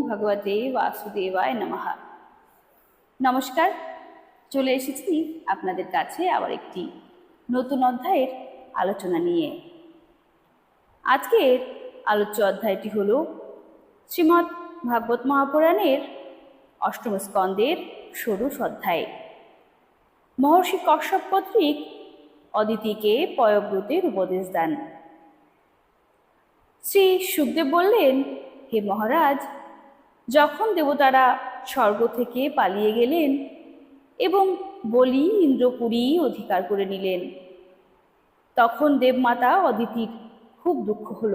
ভগবতে বাসুদেবায় নমঃ। নমস্কার, চলে এসেছি আপনাদের কাছে আবার একটি নতুন অধ্যায়ের আলোচনা নিয়ে। আজকের আলোচ্য অধ্যায়টি হল শ্রীমদ্ ভাগবত মহাপুরাণের অষ্টম স্কন্দের ষোড়শ অধ্যায়। মহর্ষি কশ্যপ কর্তৃক অদিতিকে পয়ব্রতের উপদেশ দান। শ্রী শুকদেব বললেন, হে মহারাজ, যখন দেবতারা স্বর্গ থেকে পালিয়ে গেলেন এবং বলি ইন্দ্রপুরী অধিকার করে নিলেন, তখন দেবমাতা অদিতির খুব দুঃখ হল।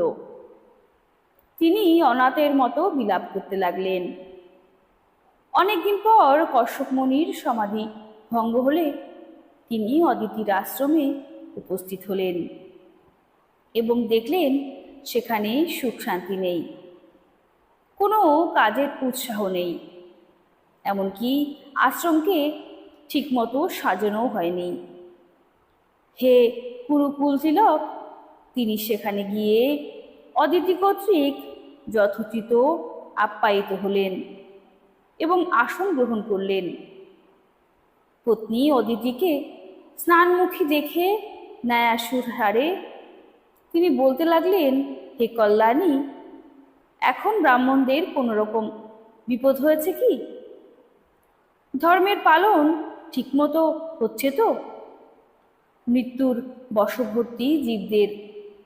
তিনি অনাথের মতো বিলাপ করতে লাগলেন। অনেকদিন পর কশ্যপ মুনির সমাধি ভঙ্গ হলে তিনি অদিতির আশ্রমে উপস্থিত হলেন এবং দেখলেন সেখানে সুখ শান্তি নেই, কোনো কাজের উৎসাহ নেই, এমনকি আশ্রমকে ঠিকমতো সাজানো হয়নি। হে কুরুকুল তিলক, তিনি সেখানে গিয়ে অদিতি কর্তৃক যথোচিত আপ্যায়িত হলেন এবং আসন গ্রহণ করলেন। পত্নী অদিতিকে স্নানমুখী দেখে ন্যায়াসুর হারে তিনি বলতে লাগলেন, হে কল্যাণী, এখন ব্রাহ্মণদের কোনো রকম বিপদ হয়েছে কি? ধর্মের পালন ঠিকমতো হচ্ছে তো? মৃত্যুর বশবর্তী জীবদের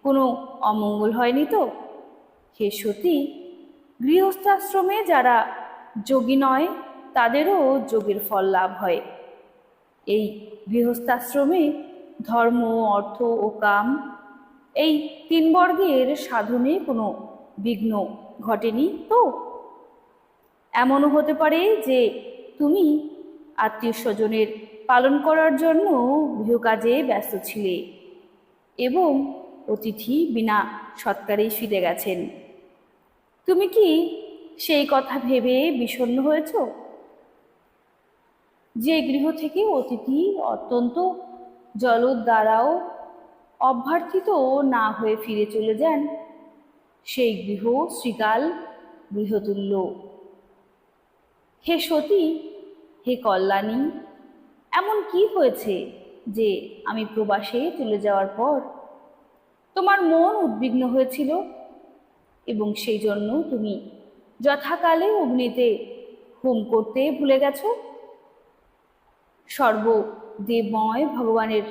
কোনো অমঙ্গল হয়নি তো? হে সতী, গৃহস্থাশ্রমে যারা যোগী নয় তাদেরও যোগের ফল লাভ হয়। এই গৃহস্থাশ্রমে ধর্ম, অর্থ ও কাম, এই তিন বর্গের সাধনে কোনো বিঘ্ন ঘটেনি তো? এমনও হতে পারে যে তুমি আত্মীয় স্বজনের পালন করার জন্য গৃহকাজে ব্যস্ত ছিলে এবং অতিথি বিনা সৎকারেই ফিরে গেছেন। তুমি কি সেই কথা ভেবে বিষণ্ণ হয়েছ? যে গৃহ থেকে অতিথি অত্যন্ত জলদ দ্বারাও অভ্যর্থিত না হয়ে ফিরে চলে যান, সেই গৃহ শ্রীকাল গৃহতুল্য। হে সতী, হে কল্যাণী, এমন কি হয়েছে যে আমি প্রবাসে চলে যাওয়ার পর তোমার মন উদ্বিগ্ন হয়েছিল এবং সেই জন্য তুমি যথাকালে অগ্নিতে হোম করতে ভুলে গেছ? সর্বদেবময় ভগবানের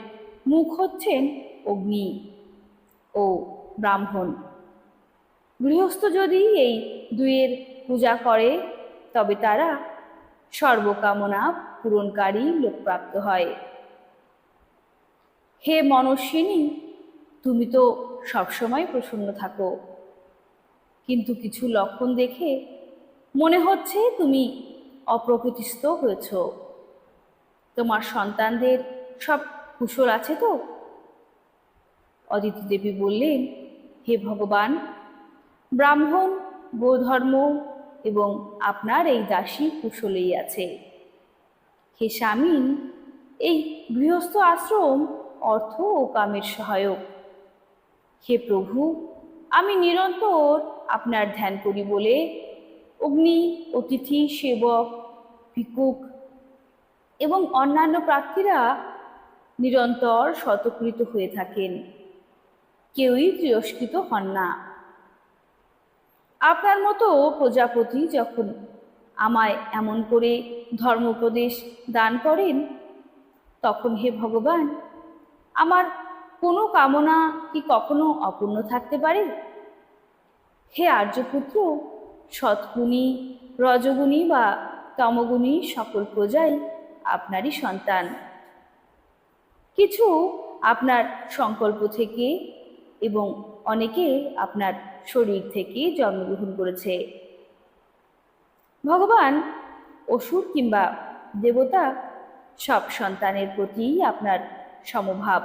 মুখ হচ্ছেন অগ্নি ও ব্রাহ্মণ। গৃহস্থ যদি এই দুইয়ের পূজা করে তবে তারা সর্বকামনা পূরণকারী লোকপ্রাপ্ত হয়। হে মনস্বিনী, তুমি তো সবসময় প্রসন্ন থাকো, কিন্তু কিছু লক্ষণ দেখে মনে হচ্ছে তুমি অপ্রকৃতিস্থ হয়েছ। তোমার সন্তানদের সব কুশল আছে তো? অদিতি দেবী বললেন, হে ভগবান, ব্রাহ্মণ, গোধর্ম এবং আপনার এই দাসী কুশলেই আছে। হে স্বামীন, এই গৃহস্থ আশ্রম অর্থ ও কামের সহায়ক। হে প্রভু, আমি নিরন্তর আপনার ধ্যান করি বলে অগ্নি, অতিথি, সেবক, ভিক্ষুক এবং অন্যান্য প্রার্থীরা নিরন্তর শতকৃত হয়ে থাকেন, কেউই তিরস্কৃত হন না। আপনার মতো প্রজাপতি যখন আমায় এমন করে ধর্মোপদেশ দান করেন, তখন হে ভগবান, আমার কোনো কামনা কি কখনো অপূর্ণ থাকতে পারে? হে আর্যপুত্র, সৎগুণী, রজগুণী বা তমগুণী সকল প্রজাই আপনারই সন্তান। কিছু আপনার সংকল্প থেকে এবং অনেকে আপনার শরীর থেকে জন্মগ্রহণ করেছে। ভগবান, অসুর কিংবা দেবতা, সব সন্তানের প্রতি আপনার সমভাব।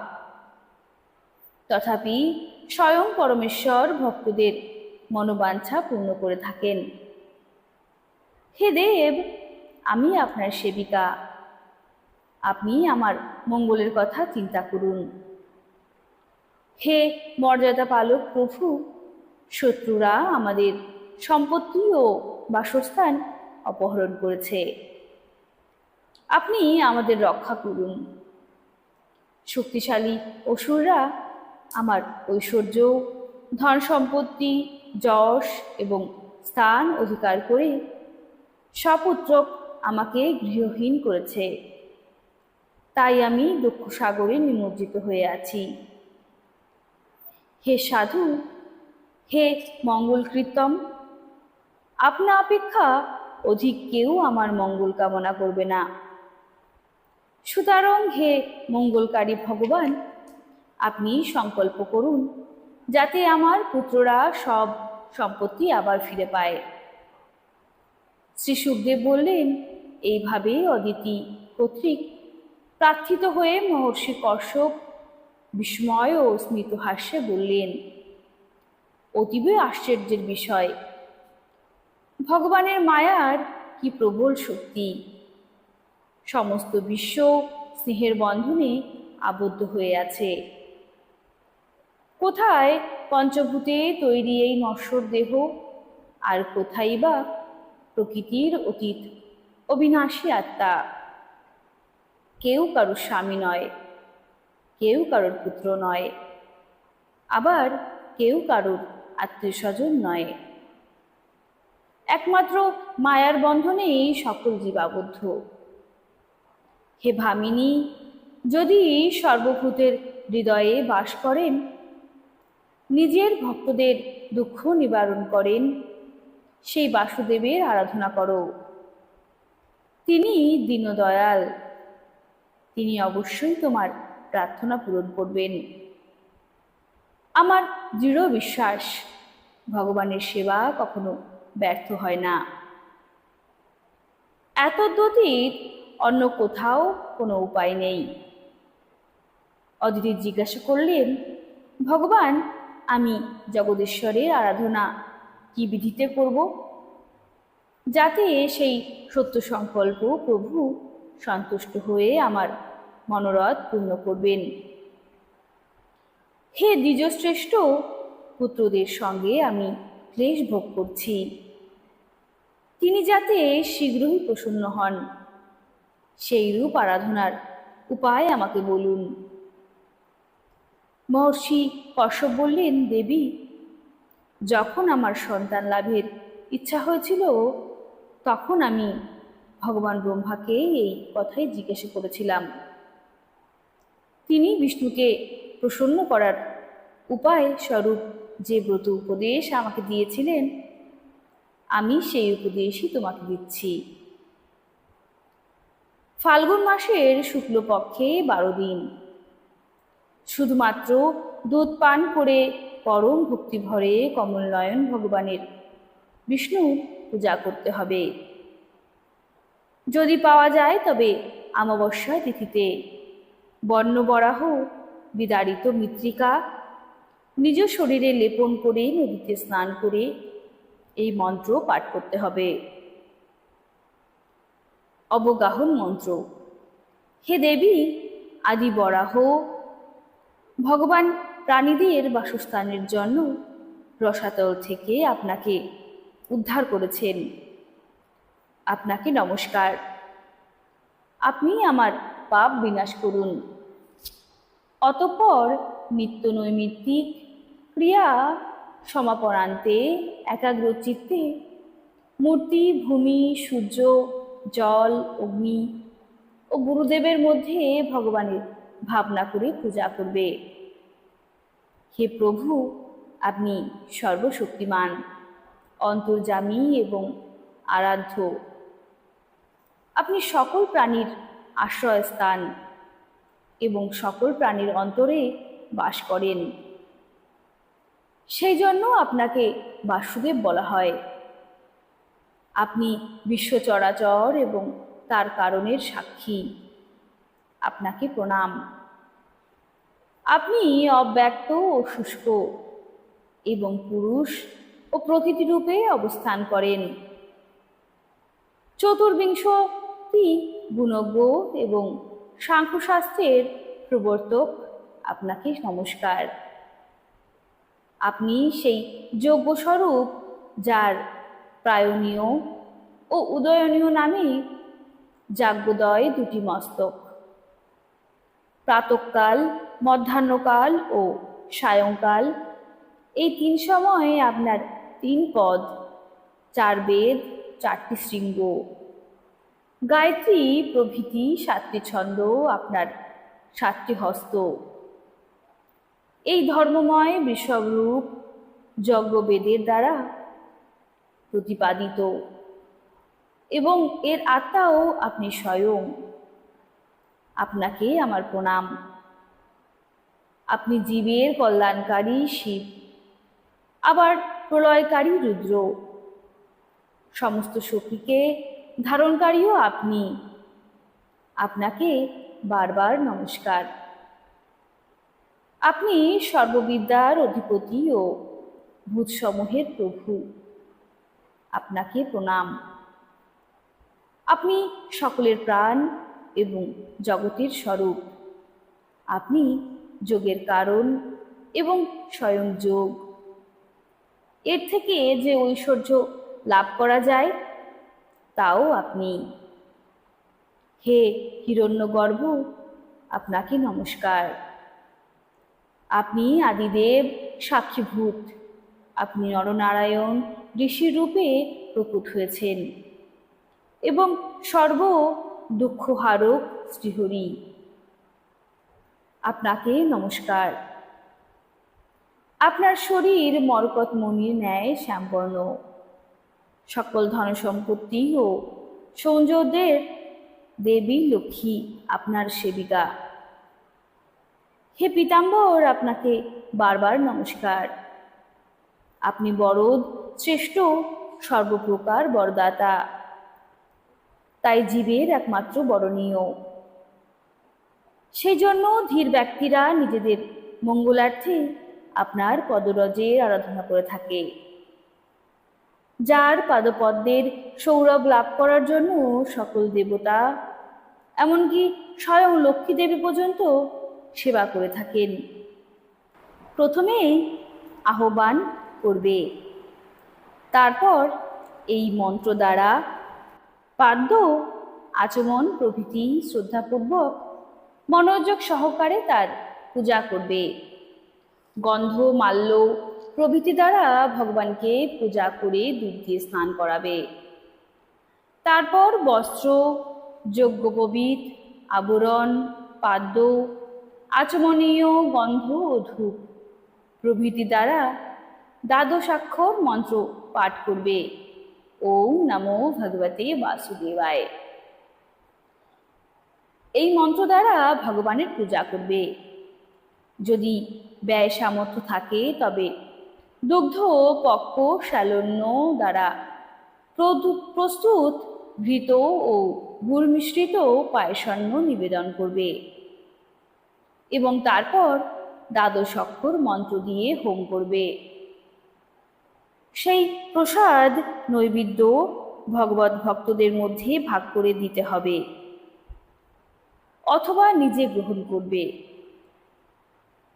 তথাপি স্বয়ং পরমেশ্বর ভক্তদের মনোবাঞ্ছা পূর্ণ করে থাকেন। হে দেব, আমি আপনার সেবিকা, আপনি আমার মঙ্গলের কথা চিন্তা করুন। হে মর্যাদা পালক প্রভু, শত্রুরা আমাদের সম্পত্তি ও বাসস্থান অপহরণ করেছে। আপনি আমাদের রক্ষা করুন। শক্তিশালী অসুররা আমার ঐশ্বর্য, ধন সম্পত্তি, যশ এবং স্থান অধিকার করে সপুত্রক আমাকে গৃহহীন করেছে। তাই আমি দুঃখ সাগরে নিমজ্জিত হয়ে আছি। হে সাধু, হে মঙ্গল কীর্তম, আপনা অপেক্ষা অধিক কেউ আমার মঙ্গল কামনা করবে না। সুতরাং হে মঙ্গলকারী ভগবান, আপনি সংকল্প করুন যাতে আমার পুত্ররা সব সম্পত্তি আবার ফিরে পায়। শ্রী সুখদেব বললেন, এইভাবে অদিতি কর্তৃক প্রার্থিত হয়ে মহর্ষি কশ্যপ বিস্ময় ও স্মিতহাস্যে বললেন, অতীব আশ্চর্যের বিষয়, ভগবানের মায়ার কি প্রবল শক্তি! সমস্ত বিশ্ব স্নেহের বন্ধনে আবদ্ধ হয়ে আছে। কোথায় পঞ্চভূতে তৈরি এই নশ্বর দেহ, আর কোথায় বা প্রকৃতির অতীত অবিনাশী আত্মা? কেউ কারোর স্বামী নয়, কেউ কারোর পুত্র নয়, আবার কেউ কারোর আত্মীয় স্বজন নয়। একমাত্র মায়ার বন্ধনেই সকল জীব আবদ্ধ। হে ভামিনী, যদি সর্বভূতের হৃদয়ে বাস করেন, নিজের ভক্তদের দুঃখ নিবারণ করেন, সেই বাসুদেবের আরাধনা করো। তিনি দীনদয়াল, তিনি অবশ্যই তোমার প্রার্থনা পূরণ করবেন। আমার দৃঢ় বিশ্বাস, ভগবানের সেবা কখনো ব্যর্থ হয় না। এতদ্ব্যতীত অন্য কোথাও কোনো উপায় নেই। অদিতি জিজ্ঞাসা করলেন, ভগবান, আমি জগদীশ্বরের আরাধনা কি বিধিতে করব, যাতে সেই সত্য সংকল্প প্রভু সন্তুষ্ট হয়ে আমার মনোরথ পূর্ণ করবেন? হে দ্বিজশ্রেষ্ঠ, পুত্রদের সঙ্গে আমি ক্লেশ ভোগ করছি, তিনি যাতে শীঘ্রই প্রসন্ন হন, সেই রূপ আরাধনার উপায় আমাকে বলুন। মহর্ষি কশ্যপ বললেন, দেবী, যখন আমার সন্তান লাভের ইচ্ছা হয়েছিল, তখন আমি ভগবান ব্রহ্মাকে এই কথাই জিজ্ঞাসা করেছিলাম। তিনি বিষ্ণুকে প্রসন্ন করার উপায় স্বরূপ যে ব্রত উপদেশ আমাকে দিয়েছিলেন, আমি সেই উপদেশই তোমাকে দিচ্ছি। ফাল্গুন মাসের শুক্লপক্ষে 12 দিন শুধুমাত্র দুধ পান করে পরম ভক্তিভরে কমলনয়ন ভগবানের বিষ্ণু পূজা করতে হবে। যদি পাওয়া যায় তবে অমাবস্যা তিথিতে বর্ণবরাহ বিদারিত মৃত্তিকা নিজ শরীরে লেপন করে নদীতে স্নান করে এই মন্ত্র পাঠ করতে হবে। অবগাহন মন্ত্র। হে দেবী, আদি বরাহ ভগবান প্রাণীদের বাসস্থানের জন্য রসাতল থেকে আপনাকে উদ্ধার করেছেন। আপনাকে নমস্কার। আপনি আমার পাপ বিনাশ করুন। অতঃপর নিত্য নৈমিত্তিক ক্রিয়া সমাপনান্তে একাগ্র চিত্তে মূর্তি, ভূমি, সূর্য, জল, অগ্নি ও গুরুদেবের মধ্যে ভগবানের ভাবনা করে পূজা করবে। হে প্রভু, আপনি সর্বশক্তিমান, অন্তর্যামী এবং আরাধ্য। আপনি সকল প্রাণীর আশ্রয়স্থান এবং সকল প্রাণীর অন্তরে বাস করেন। সেই জন্য আপনাকে বাসুদেব বলা হয়। আপনি বিশ্ব চরাচর এবং তার কারণের সাক্ষী। আপনাকে প্রণাম। আপনি অব্যক্ত ও শুষ্ক এবং পুরুষ ও প্রকৃতি রূপে অবস্থান করেন। চতুর্বিংশতি গুণজ্ঞ এবং সাংখ্যশাস্ত্রের প্রবর্তক, আপনাকে নমস্কার। আপনি সেই যজ্ঞস্বরূপ, যার প্রায়ণীয় ও উদয়নীয় নামে যাজ্ঞোদয় দুটি মস্তক। প্রাতঃকাল, মধ্যাহ্নকাল ও সায়ংকাল এই তিন সময়ে আপনার 3 পদ, 4 বেদ, 4টি শৃঙ্গ, গায়ত্রী প্রভৃতি 7টি ছন্দ, আপনার 7টি হস্ত। এই ধর্মময় বিষবরূপ যজ্ঞবেদের দ্বারা প্রতিপাদিত এবং এর আত্মাও আপনি স্বয়ং। আপনাকে আমার প্রণাম। আপনি জীবের কল্যাণকারী শিব, আবার প্রলয়কারী রুদ্র, সমস্ত শক্তিকে ধারণকারীও আপনি। আপনাকে বারবার নমস্কার। আপনি সর্ববিদ্যার অধিপতি ও ভূতসমূহের প্রভু। আপনাকে প্রণাম। আপনি সকলের প্রাণ এবং জগতের স্বরূপ। আপনি যোগের কারণ এবং স্বয়ং যোগ। এর থেকে যে ঐশ্বর্য লাভ করা যায় তাও আপনি। হে হিরণ্যগর্ভ, আপনাকে নমস্কার। আপনি আদিদেব সাক্ষীভূত। আপনি নরনারায়ণ ঋষির রূপে প্রকট হয়েছেন এবং সর্ব দুঃখহারক শ্রীহরি। আপনাকে নমস্কার। আপনার শরীর মরকতমণির ন্যায় শ্যামবর্ণ। সকল ধনসম্পত্তি ও সৌন্দর্যের দেবী লক্ষ্মী আপনার সেবিকা। হে পীতাম্বর, আপনাকে বারবার নমস্কার। আপনি বরদ শ্রেষ্ঠ, সর্বপ্রকার বরদাতা, তাই জীবের একমাত্র বরণীয়। সেই জন্য ধীর ব্যক্তিরা নিজেদের মঙ্গলার্থে আপনার পদরজের আরাধনা করে থাকে। যার পাদপদ্মের সৌরভ লাভ করার জন্য সকল দেবতা, এমনকি স্বয়ং লক্ষ্মী দেবী পর্যন্ত সেবা করে থাকেন। প্রথমেই আহ্বান করবে, তারপর এই মন্ত্র দ্বারা পাদ্য, আচমন প্রভৃতি শ্রদ্ধাপূর্বক মনোযোগ সহকারে তার পূজা করবে। গন্ধ, মাল্য প্রভৃতি দ্বারা ভগবানকে পূজা করে দুধ দিয়ে স্নান করাবে। তারপর বস্ত্র, যজ্ঞোপবীত, আবরণ, পাদ্য, আচমনীয় গন্ধ ও ধূপ প্রভৃতি দ্বারা দ্বাদশাক্ষর মন্ত্র পাঠ করবে। ওম নমো ভগবতে বাসুদেবায়। এই মন্ত্র দ্বারা ভগবানের পূজা করবে। যদি ব্যয় সামর্থ্য থাকে তবে দুগ্ধ, পক্ক, শালন্য দ্বারা প্রস্তুত ঘৃত ও গুড় মিশ্রিত পায়সান্ন নিবেদন করবে এবং তারপর দ্বাদশ অক্ষর মন্ত্র দিয়ে হোম করবে। সেই প্রসাদ নৈবেদ্য ভগবত ভক্তদের মধ্যে ভাগ করে দিতে হবে অথবা নিজে গ্রহণ করবে।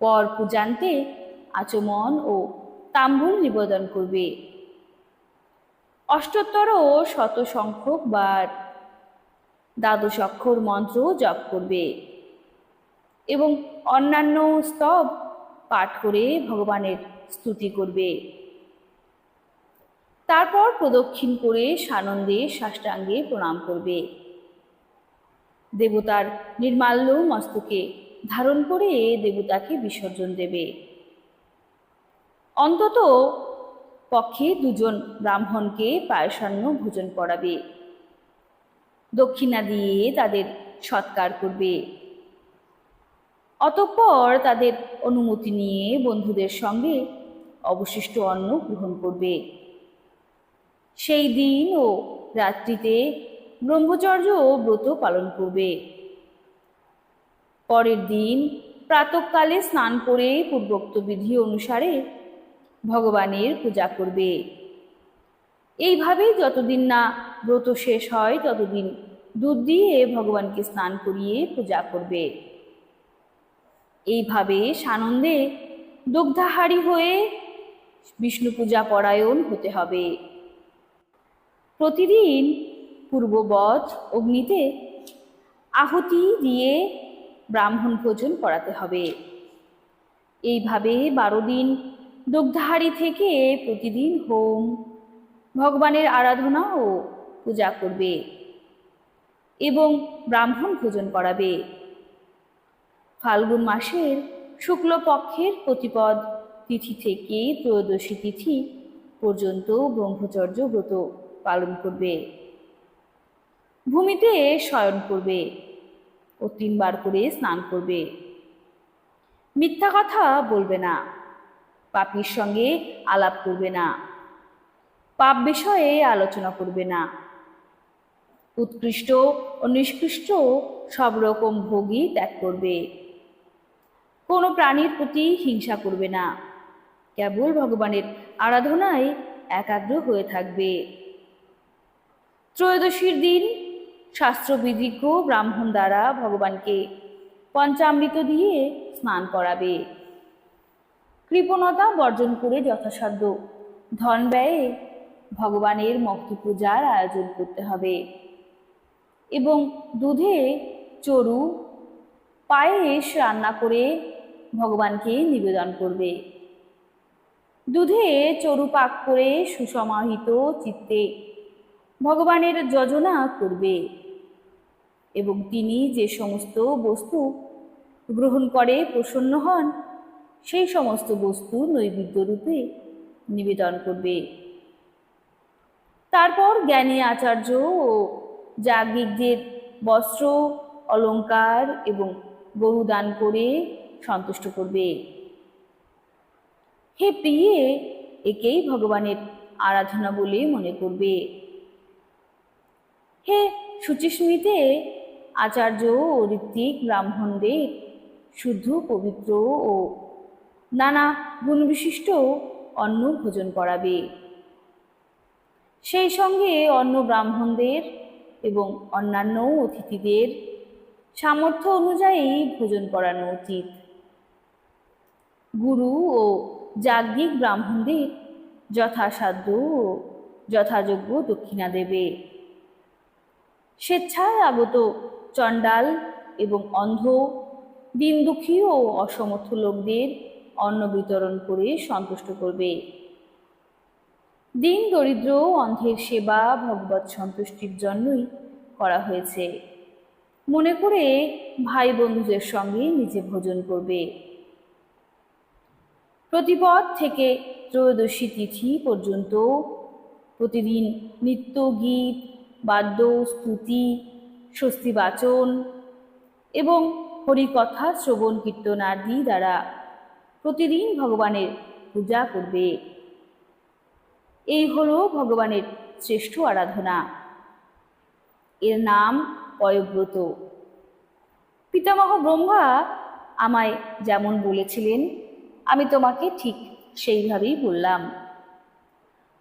পর পূজান্তে আচমন ও তাম্বুল নিবেদন করবে। অষ্টোত্তর ও শত সংখ্যক বার দ্বাদশ অক্ষর মন্ত্র জপ করবে এবং অন্যান্য স্তব পাঠ করে ভগবানের স্তুতি করবে। তারপর প্রদক্ষিণ করে সানন্দে সাষ্টাঙ্গে প্রণাম করবে। দেবতার নির্মাল্য মস্তকে ধারণ করে দেবতাকে বিসর্জন দেবে। অন্তত পক্ষে 2 জন ব্রাহ্মণকে পায়সান্ন ভোজন করাবে। দক্ষিণা দিয়ে তাদের সৎকার করবে। অতঃপর তাদের অনুমতি নিয়ে বন্ধুদের সঙ্গে অবশিষ্ট অন্ন গ্রহণ করবে। সেই দিন ও রাত্রিতে ব্রহ্মচর্য ব্রত পালন করবে। পরের দিন প্রাতঃকালে স্নান করে পূর্বোক্ত বিধি অনুসারে ভগবানের পূজা করবে। এইভাবে যতদিন না ব্রত শেষ হয় ততদিন দুধ দিয়ে ভগবানকে স্নান করিয়ে পূজা করবে। এইভাবে সানন্দে দুগ্ধাহারী হয়ে বিষ্ণু পূজা পরায়ণ হতে হবে। প্রতিদিন পূর্ববৎ অগ্নিতে আহুতি দিয়ে ব্রাহ্মণ ভোজন করাতে হবে। এইভাবে 12 দিন দগ্ধাহারি থেকে প্রতিদিন হোম, ভগবানের আরাধনা ও পূজা করবে এবং ব্রাহ্মণ ভোজন করাবে। ফাল্গুন মাসের শুক্লপক্ষের প্রতিপদ তিথি থেকে ত্রয়োদশী তিথি পর্যন্ত ব্রহ্মচর্য ব্রত পালন করবে। ভূমিতে শয়ন করবে ও 3 বার করে স্নান করবে। মিথ্যা কথা বলবে না, পাপীর সঙ্গে আলাপ করবে না, পাপ বিষয়ে আলোচনা করবে না, উৎকৃষ্ট ও নিষ্কৃষ্ট সব রকম ভোগই ত্যাগ করবে। কোনো প্রাণীর প্রতি হিংসা করবে না, কেবল ভগবানের আরাধনায় একাগ্র হয়ে থাকবে। ত্রয়োদশীর দিন শাস্ত্রবিধিজ্ঞ ব্রাহ্মণ দ্বারা ভগবানকে পঞ্চামৃত দিয়ে স্নান করাবে। কৃপণতা বর্জন করে যথাসাধ্য ধন ব্যয়ে ভগবানের মূর্তি পূজার আয়োজন করতে হবে এবং দুধে চড়ু পায়েস রান্না করে ভগবানকে নিবেদন করবে। দুধে চড়ু পাক করে সুসমাহিত চিত্তে ভগবানের যজনা করবে এবং তিনি যে সমস্ত বস্তু গ্রহণ করে প্রসন্ন হন সেই সমস্ত বস্তু নৈবেদ্য রূপে নিবেদন করবে। তারপর জ্ঞানী আচার্য ও যাজ্ঞিকদের বস্ত্র, অলঙ্কার এবং গরু দান করে সন্তুষ্ট করবে। হে প্রিয়ে, একেই ভগবানের আরাধনা বলে মনে করবে। হে শুচিস্মিতে আচার্য ও ঋত্বিক ব্রাহ্মণদের শুদ্ধ, পবিত্র ও নানা গুণবিশিষ্ট অন্ন ভোজন করাবে। সেই সঙ্গে অন্য ব্রাহ্মণদের এবং অন্যান্য অতিথিদের সামর্থ্য অনুযায়ী ভোজন করানো উচিত। গুরু ও যাজ্ঞিক ব্রাহ্মণদের যথাসাধ্য ও যথাযোগ্য দক্ষিণা দেবে। স্বেচ্ছায় আগত চণ্ডাল এবং অন্ধ, দীন দুঃখী ও অসমর্থ লোকদের অন্ন বিতরণ করে সন্তুষ্ট করবে। দীন দরিদ্র অন্ধের সেবা ভগবত সন্তুষ্টির জন্যই করা হয়েছে মনে করে ভাই বন্ধুদের সঙ্গে নিজে ভোজন করবে। প্রতিপদ থেকে ত্রয়োদশী তিথি পর্যন্ত প্রতিদিন নিত্য গীত, বাদ্য, স্তুতি, স্বস্তি বাচন এবং হরিকথা শ্রবণ কীর্তনাদি দ্বারা প্রতিদিন ভগবানের পূজা করবে। এই হলো ভগবানের শ্রেষ্ঠ আরাধনা। এর নাম পয়ব্রত। পিতামহ ব্রহ্মা আমায় যেমন বলেছিলেন আমি তোমাকে ঠিক সেইভাবেই বললাম।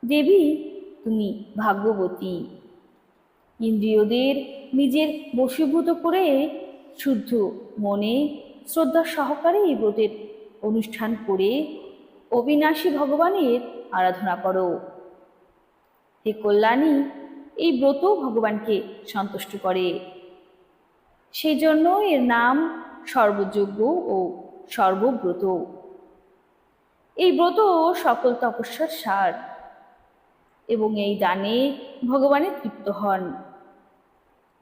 দেবী, তুমি ভাগ্যবতী। ইন্দ্রিয়দের নিজের বশীভূত করে শুদ্ধ মনে শ্রদ্ধা সহকারে এই ব্রতের অনুষ্ঠান করে অবিনাশী ভগবানের আরাধনা করো। হে কল্যাণী, এই ব্রত ভগবানকে সন্তুষ্ট করে, সেই জন্য এর নাম সর্বযজ্ঞ ও সর্বব্রত। এই ব্রত সকল তপস্যার সার এবং এই দানে ভগবানের তৃপ্ত হন।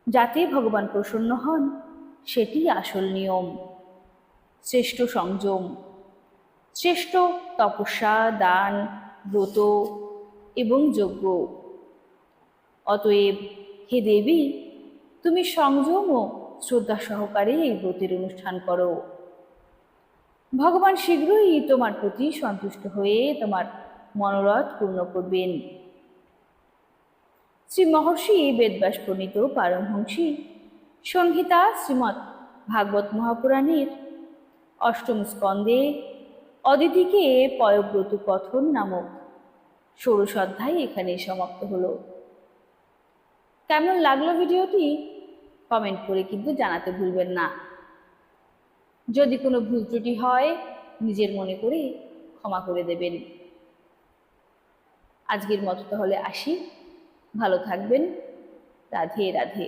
যাতে ভগবান প্রসন্ন হন সেটি আসল নিয়ম, শ্রেষ্ঠ সংযম, শ্রেষ্ঠ তপস্যা, দান, ব্রত এবং যজ্ঞ। অতএব হে দেবী, তুমি সংযম ও শ্রদ্ধা সহকারে এই ব্রতের অনুষ্ঠান করো। ভগবান শীঘ্রই তোমার প্রতি সন্তুষ্ট হয়ে তোমার মনোরথ পূর্ণ করবেন। শ্রী মহর্ষি বেদব্যাস প্রণীত পারমহংসী সংহিতা শ্রীমৎ ভাগবত মহাপুরাণের অষ্টম স্কন্ধে অদিতিকে পয়ব্রত কথন নামক ষোড়শ অধ্যায় এখানে সমাপ্ত হলো। কেমন লাগলো ভিডিওটি কমেন্ট করে কিন্তু জানাতে ভুলবেন না। যদি কোনো ভুল ত্রুটি হয় নিজের মনে করে ক্ষমা করে দেবেন। আজকের মতো তাহলে আসি। ভালো থাকবেন। রাধে রাধে।